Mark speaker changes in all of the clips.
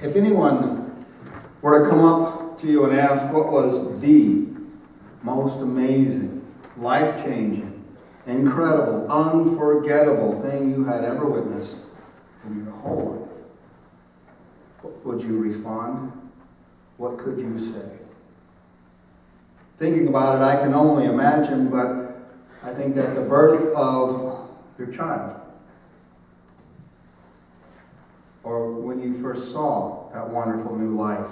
Speaker 1: If anyone were to come up to you and ask what was the most amazing, life-changing, incredible, unforgettable thing you had ever witnessed in your whole life, what would you respond? What could you say? Thinking about it, I can only imagine, but I think that the birth of your child, or when you first saw that wonderful new life,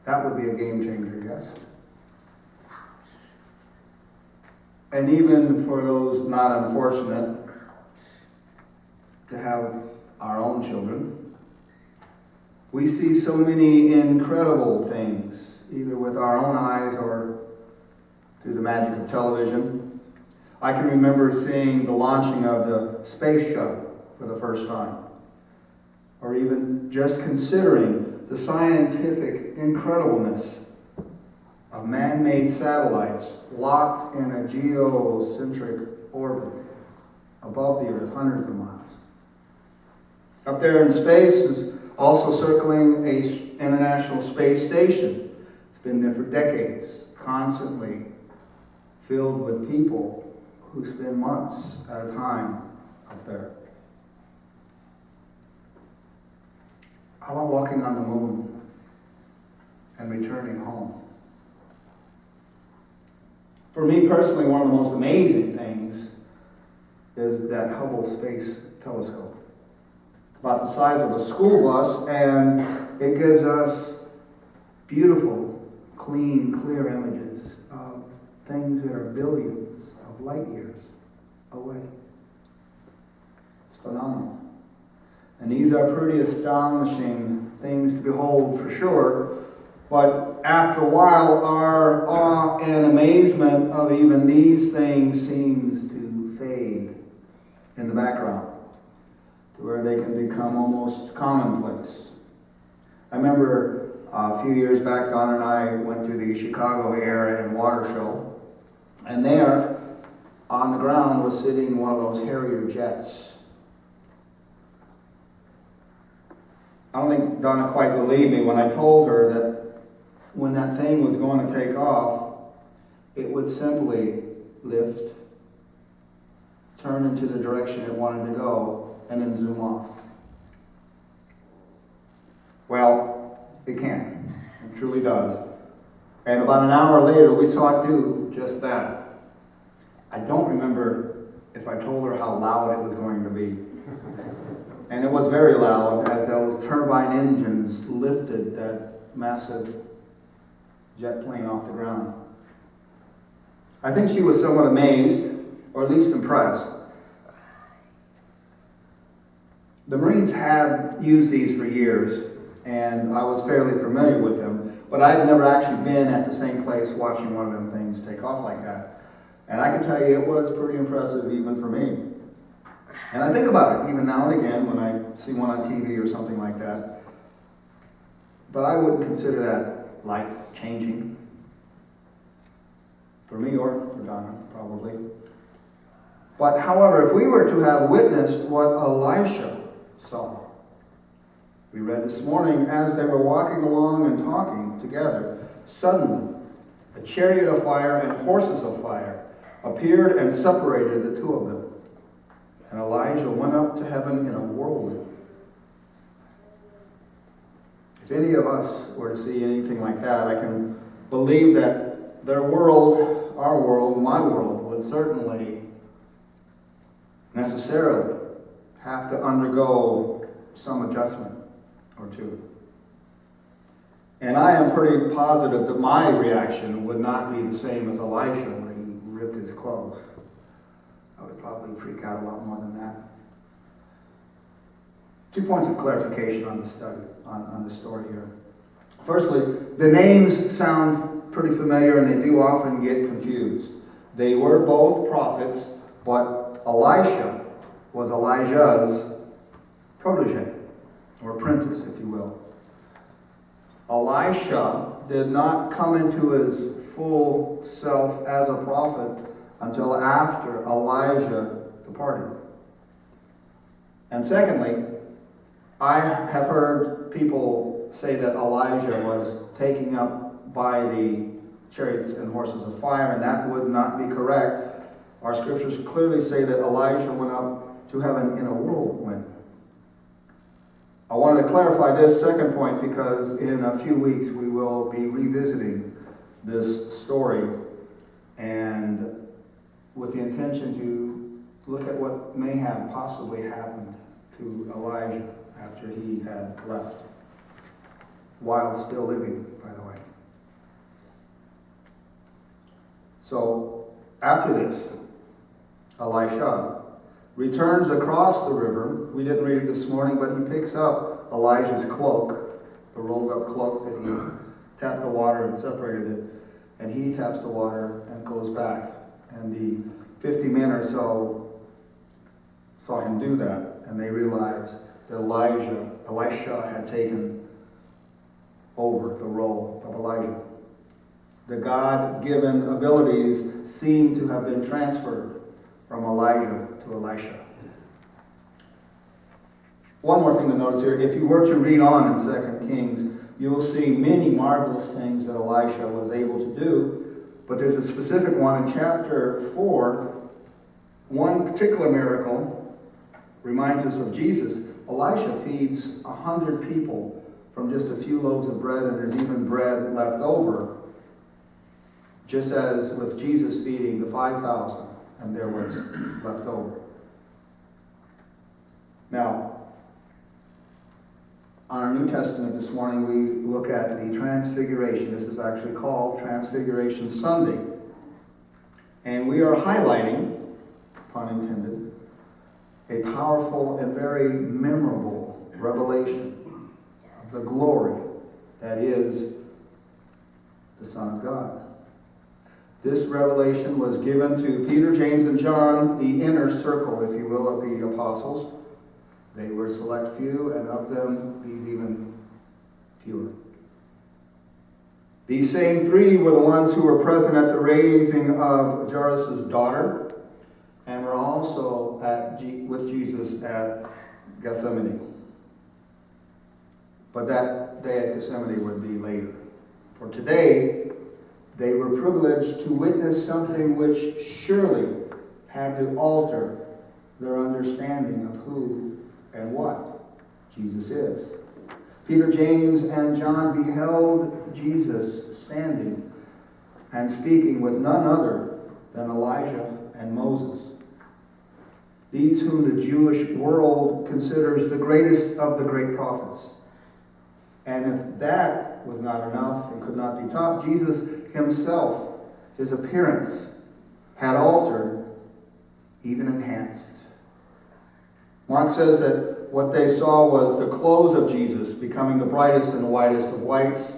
Speaker 1: that would be a game changer, yes? And even for those not unfortunate to have our own children, we see so many incredible things, either with our own eyes or through the magic of television. I can remember seeing the launching of the space shuttle for the first time, or even just considering the scientific incredibleness of man-made satellites locked in a geocentric orbit above the Earth, hundreds of miles. Up there in space is also circling an International Space Station. It's been there for decades, constantly filled with people who spend months at a time up there. How about walking on the moon and returning home? For me personally, one of the most amazing things is that Hubble Space Telescope. It's about the size of a school bus, and it gives us beautiful, clean, clear images of things that are billions of light years away. It's phenomenal. And these are pretty astonishing things to behold for sure. But after a while, our awe and amazement of even these things seems to fade in the background to where they can become almost commonplace. I remember a few years back, Don and I went to the Chicago Air and Water Show, and there on the ground was sitting one of those Harrier jets. I don't think Donna quite believed me when I told her that when that thing was going to take off, it would simply lift, turn into the direction it wanted to go, and then zoom off. Well, it can. It truly does. And about an hour later, we saw it do just that. I don't remember if I told her how loud it was going to be. And it was very loud as those turbine engines lifted that massive jet plane off the ground. I think she was somewhat amazed, or at least impressed. The Marines have used these for years, and I was fairly familiar with them, but I'd never actually been at the same place watching one of them things take off like that. And I can tell you it was pretty impressive even for me. And I think about it even now and again when I see one on TV or something like that. But I wouldn't consider that life-changing. For me or for Donna, probably. But however, if we were to have witnessed what Elisha saw, we read this morning, as they were walking along and talking together, suddenly a chariot of fire and horses of fire appeared and separated the two of them. And Elijah went up to heaven in a whirlwind. If any of us were to see anything like that, I can believe that their world, our world, my world, would certainly necessarily have to undergo some adjustment or two. And I am pretty positive that my reaction would not be the same as Elisha when he ripped his clothes. I would probably freak out a lot more than that. 2 points of clarification on the study, on the story here. Firstly, the names sound pretty familiar and they do often get confused. They were both prophets, but Elisha was Elijah's protege, or apprentice, if you will. Elisha did not come into his full self as a prophet until after Elijah departed. And secondly, I have heard people say that Elijah was taken up by the chariots and horses of fire, and that would not be correct. Our scriptures clearly say that Elijah went up to heaven in a whirlwind. I wanted to clarify this second point because in a few weeks we will be revisiting this story, and with the intention to look at what may have possibly happened to Elijah after he had left, while still living, by the way. So, after this, Elisha returns across the river. We didn't read it this morning, but he picks up Elijah's cloak, the rolled up cloak that he tapped the water and separated it, and he taps the water and goes back. And the 50 men or so saw him do that, and they realized that Elisha had taken over the role of Elijah. The God-given abilities seem to have been transferred from Elijah to Elisha. One more thing to notice here. If you were to read on in 2 Kings, you will see many marvelous things that Elisha was able to do. But there's a specific one in chapter 4. One particular miracle reminds us of Jesus. Elisha feeds 100 people from just a few loaves of bread, and there's even bread left over. Just as with Jesus feeding the 5,000, and there was left over. Now, on our New Testament this morning, we look at the Transfiguration. This is actually called Transfiguration Sunday. And we are highlighting, pun intended, a powerful and very memorable revelation of the glory that is the Son of God. This revelation was given to Peter, James, and John, the inner circle, if you will, of the apostles. They were a select few, and of them, these even fewer. These same three were the ones who were present at the raising of Jairus' daughter, and were also with Jesus at Gethsemane. But that day at Gethsemane would be later. For today, they were privileged to witness something which surely had to alter their understanding of who and what Jesus is. Peter, James, and John beheld Jesus standing and speaking with none other than Elijah and Moses. These whom the Jewish world considers the greatest of the great prophets. And if that was not enough and could not be topped, Jesus himself, his appearance, had altered, even enhanced. Mark says that what they saw was the clothes of Jesus becoming the brightest and the whitest of whites,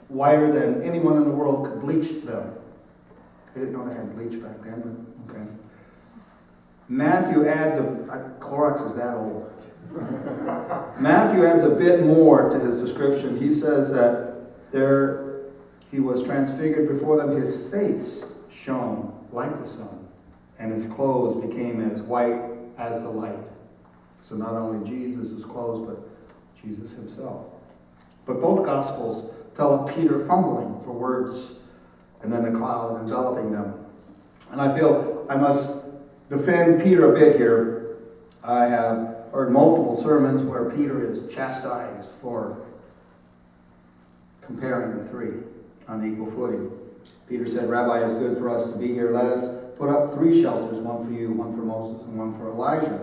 Speaker 1: whiter than anyone in the world could bleach them. I didn't know they had bleach back then, but okay. Matthew adds Clorox is that old. Matthew adds a bit more to his description. He says that he was transfigured before them. His face shone like the sun, and his clothes became as white as the light. So not only Jesus' clothes, but Jesus himself. But both Gospels tell of Peter fumbling for words, and then the cloud enveloping them. And I feel I must defend Peter a bit here. I have heard multiple sermons where Peter is chastised for comparing the three on equal footing. Peter said, "Rabbi, it's good for us to be here. Let us put up 3 shelters, one for you, one for Moses, and one for Elijah."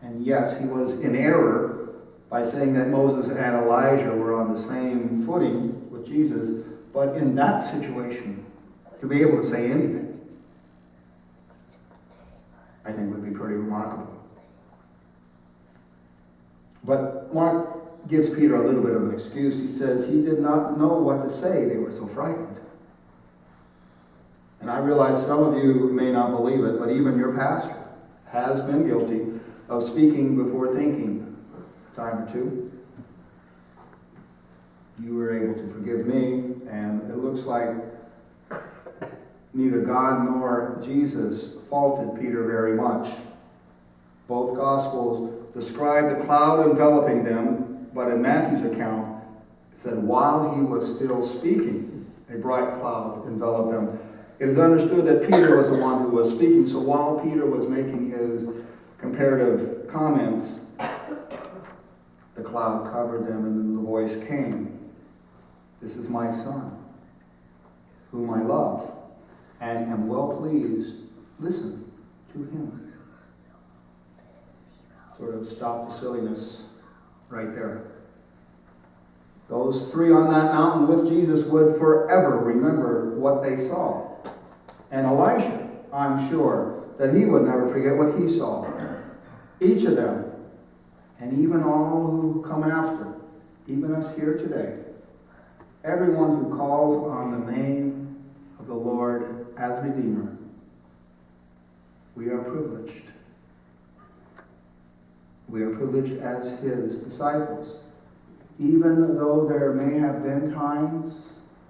Speaker 1: And yes, he was in error by saying that Moses and Elijah were on the same footing with Jesus. But in that situation, to be able to say anything, I think would be pretty remarkable. But Mark gives Peter a little bit of an excuse. He says he did not know what to say. They were so frightened. And I realize some of you may not believe it, but even your pastor has been guilty of speaking before thinking a time or two. You were able to forgive me, and it looks like neither God nor Jesus faulted Peter very much. Both Gospels described the cloud enveloping them, but in Matthew's account, it said, while he was still speaking, a bright cloud enveloped them. It is understood that Peter was the one who was speaking, so while Peter was making his comparative comments, the cloud covered them, and then the voice came. This is my Son, whom I love, and am well pleased. Listen to him. Sort of stop the silliness right there. Those three on that mountain with Jesus would forever remember what they saw. And Elisha, I'm sure, that he would never forget what he saw. Each of them, and even all who come after, even us here today, everyone who calls on the name of the Lord as Redeemer, we are privileged. We are privileged as his disciples. Even though there may have been times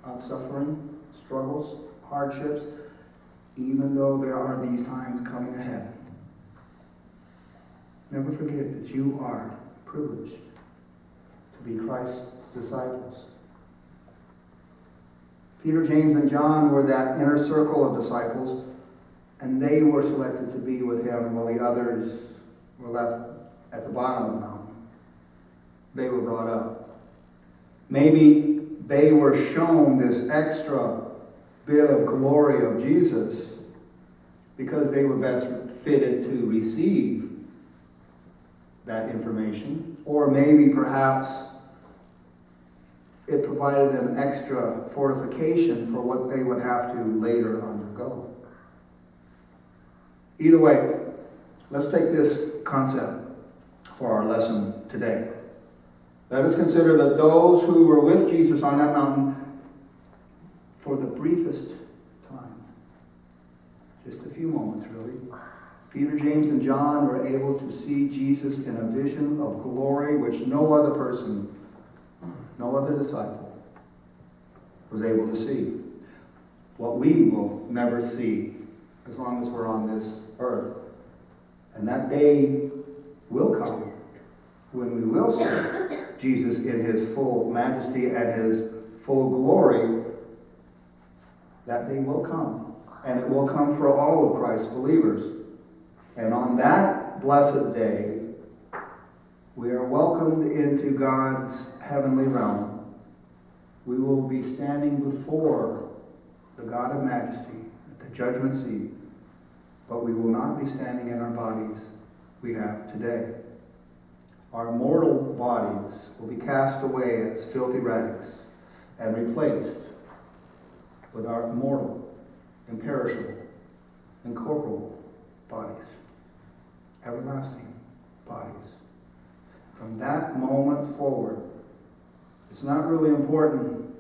Speaker 1: of suffering, struggles, hardships, even though there are these times coming ahead, never forget that you are privileged to be Christ's disciples. Peter, James, and John were that inner circle of disciples, and they were selected to be with him while the others were left at the bottom of the mountain. They were brought up. Maybe they were shown this extra bit of glory of Jesus because they were best fitted to receive that information. Or maybe perhaps it provided them extra fortification for what they would have to later undergo. Either way, let's take this concept for our lesson today. Let us consider that those who were with Jesus on that mountain for the briefest time, just a few moments really, Peter, James, and John were able to see Jesus in a vision of glory which no other person, no other disciple was able to see. What we will never see as long as we're on this earth. And that day will come when we will see Jesus in his full majesty and his full glory. That day will come. And it will come for all of Christ's believers. And on that blessed day, we are welcomed into God's heavenly realm. We will be standing before the God of majesty at the judgment seat, but we will not be standing in our bodies we have today. Our mortal bodies will be cast away as filthy rags and replaced with our immortal, imperishable, incorporeal bodies, everlasting bodies. From that moment forward, it's not really important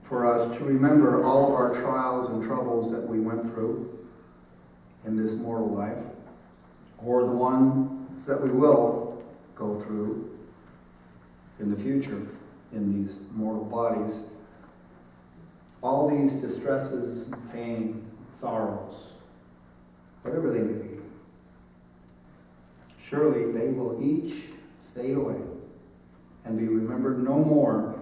Speaker 1: for us to remember all of our trials and troubles that we went through in this mortal life, or the ones that we will go through in the future in these mortal bodies. All these distresses, pain, sorrows, whatever they may be, surely they will each fade away and be remembered no more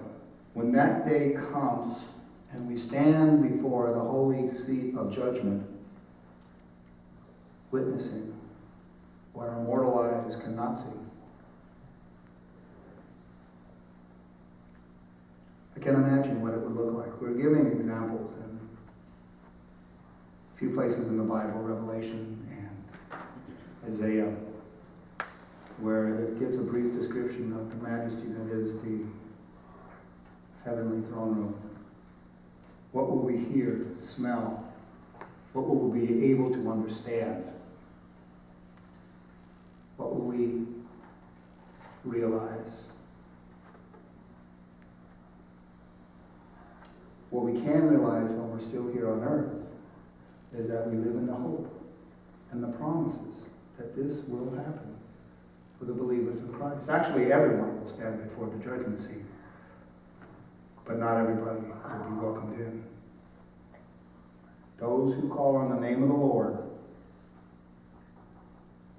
Speaker 1: when that day comes and we stand before the holy seat of judgment, witnessing what our mortal eyes cannot see. I can imagine what it would look like. We're giving examples in a few places in the Bible, Revelation and Isaiah, where it gives a brief description of the majesty that is the heavenly throne room. What will we hear, smell? What will we be able to understand? What will we realize? What we can realize while we're still here on earth is that we live in the hope and the promises that this will happen for the believers in Christ. Actually, everyone will stand before the judgment seat, but not everybody will be welcomed in. Those who call on the name of the Lord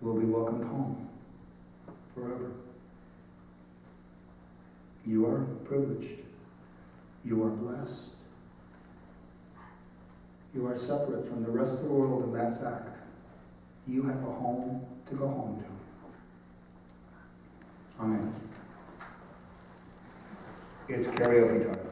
Speaker 1: will be welcomed home. forever. You are privileged. You are blessed. You are separate from the rest of the world in that fact. You have a home to go home to. Amen. It's karaoke time.